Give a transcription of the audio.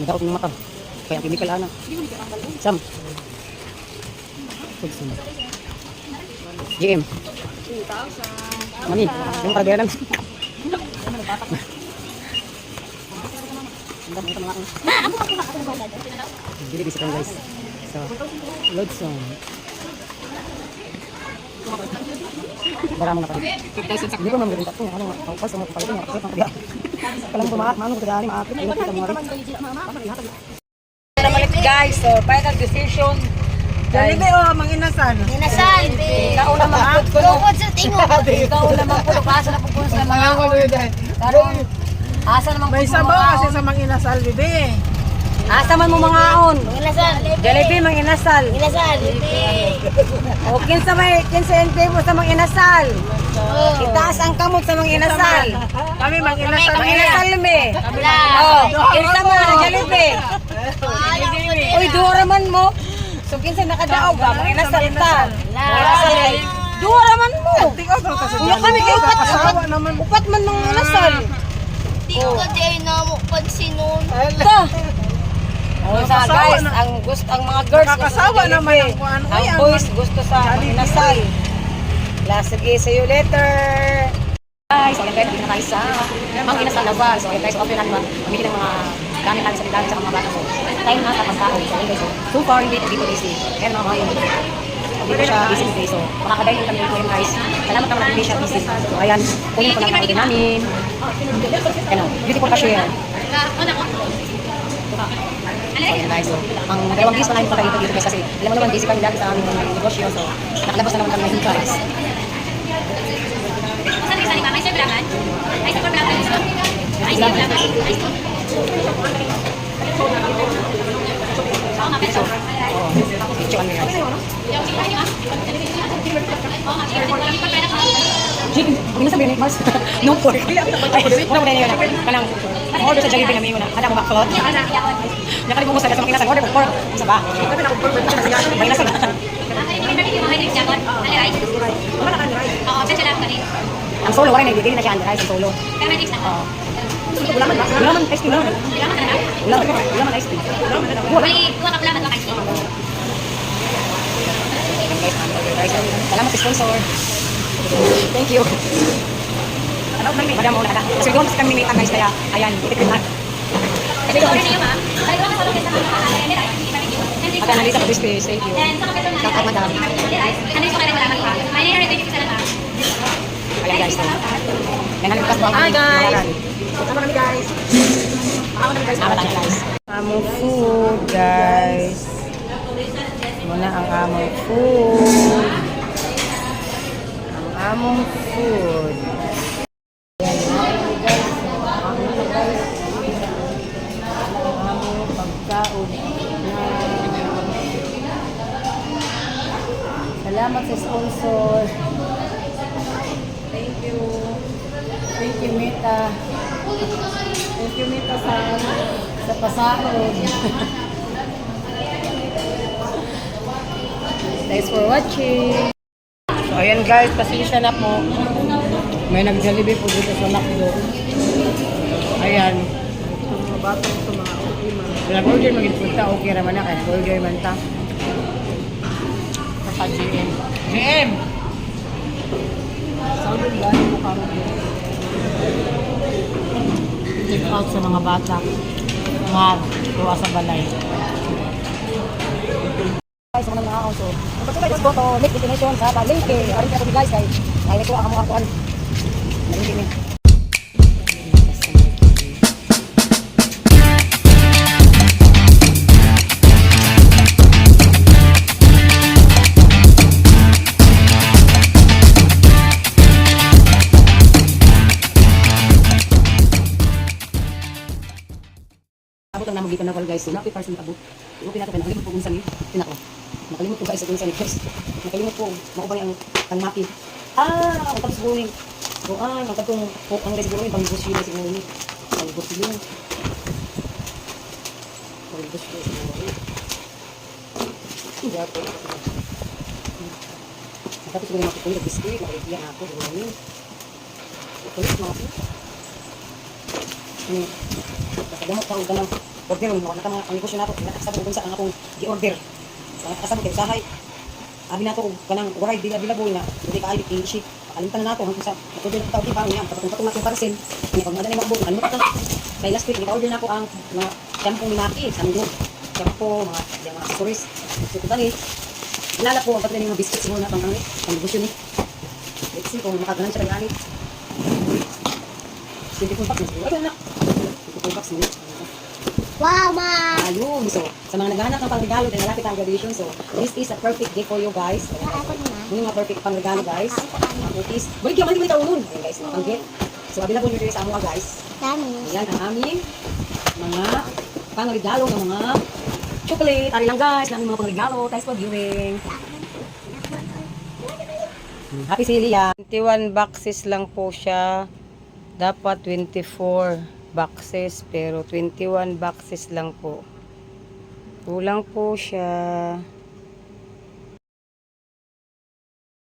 Nagdaot ng mata. Kaya ang chemical ana. Sam. GM. Mani, yung paraberan. Bili bisa guys. So, load song. Barang mga kapatid. Hindi ko naman rin ano, pas mo kapatid niya. Kalang tumaak, mano ko dali maakit. Ay kita mo rin. Guys, so final decision. Dali manginasal. Inasal. Ikaw na maakot ko. Tungkol sa tingog. Ikaw na magpulo kaso na pupuno sa mga karon. Asa naman May sabaw kasi sa manginasal, bebe. Asa man mo mga aon. Inasal. Jollibee mang inasal. Inasal. O kinsa mo sa mga inasal. Itaas ang kamot sa mga inasal. Kami manginasal. Mga inasal me. Oh, kinsa mo na Jollibee. Uy, dura man mo. So kinsa nakadaog ba mga inasal ta. Dura man mo. Unya kami kay upat man mga inasal. Tingko di na mo pansinon. Ta. Oh, sa guys, ang mga girls Nakakasawa naman ang kuan. Ang boys gusto sa inasal. Sige, see you later. Guys, so yan guys, na tayo sa Mang Inasal na ba? So yan guys, okay natin mamili ng mga gamit natin sa bilang sa mga bata ko. Tayo na sa pagkaon. So yan guys, so far hindi dito busy. Kaya mga yun. Hindi siya busy today. So makakadayo din kami po yung guys. Salamat naman hindi siya busy. So ayan, kunin ko lang ang order namin. Ano, beautiful cashier. So yan guys, so ang dalawang days pa namin pagkain dito guys kasi alam mo naman busy kami lagi sa aming negosyo. So nakalabas na naman kami ngayon guys. Hindi sabihin ni Mars, no pork. Una mo na yun, kanang order sa Jollibee namin yun, handa mo baklot. Nakali mo sa mga kinasang order ko pork. Isa ba? May nasa na. Ang solo, wala na ibigay na siya under rice, ang solo. Ulaman ba? Ulaman, ice cream, ulaman. Ulaman, ice cream. Salamat sa sponsor. Thank you. Madam, una ka na. Kasi doon kasi kami may guys, kaya ayan, itikip na. Pag-analisa ko this place, thank you. Kakak madam. Ayan guys. Nangalimpas ba? Hi guys. Sama kami guys. Guys. Among food guys. Muna ang among food. Ang among food. Salamat sa sponsor. Thank you. Thank you, Mita. Thank you, Mita sa pasahod. Thanks for watching. So, ayan guys, pasensya na po. May nag-Jollibee po dito sa McDo. Ayan. Batang sa mga okay man. Nag-order mag-punta, okay naman na. Kaya order man ta. Sa GM. GM! Saudon gani mo karon. Take out sa mga bata. Mga tuwa sa balay. Guys, mga mga auto. Let's go to next destination sa Palengke. Arin ka guys, guys. Ay, ito ang mga kuan. Palengke ni. Abot ang namang gikan na guys. So, napi parcel abot. Okay na to kay nakalimot po unsan ni. Tinako. Nakalimot ko guys sa unsan ni guys. Nakalimot ko maubay ang tangmaki. Ang tapos buling. So ang katong ang guys buling bang gusto yun siguro ni. Ang gusto yun. Ang gusto yun. Iya po. Tapos siguro makukulit biskuit, makikita ako buling. Kulit mga po. Ini. Kadamot pa ang ganang order mo na mga negosyo nato nakasabot kung sa ang akong gi-order. Nakasabot kay usahay. Abi nato og kanang waray dila-dilabol nga dili kaayo i-ship. Alimtan na nato hangtod sa matudin taw di ba niya patong nato parcel. Ni pag madali maabot ano ta. Kay last week ni-order nako ang mga shampoo ni Maki sa mundo. Shampoo mga accessories. So tani ilala po ang patuloy ng mga biscuits mo na pang negosyo ni. Let's see kung makaganan siya kay ani. Hindi ko pack na. Ay na. Hindi ko pack na. Wow, ma! Ayun. So, sa mga naghahanap ng pangregalo din malapit ang graduation. So, this is a perfect gift for you guys. Ako na. Yung mga perfect pangregalo guys. Ang cookies. Balik yung mali taon nun. Ayun guys, ang gift. So, available nyo rin sa amuha guys. Dami. Ayan ang aming mga pangregalo ng mga chocolate. Ari lang guys, ng mga pangregalo. Thanks for viewing. Happy Silly yan. 21 boxes lang po siya. Dapat 24 boxes pero 21 boxes lang po. Kulang po siya.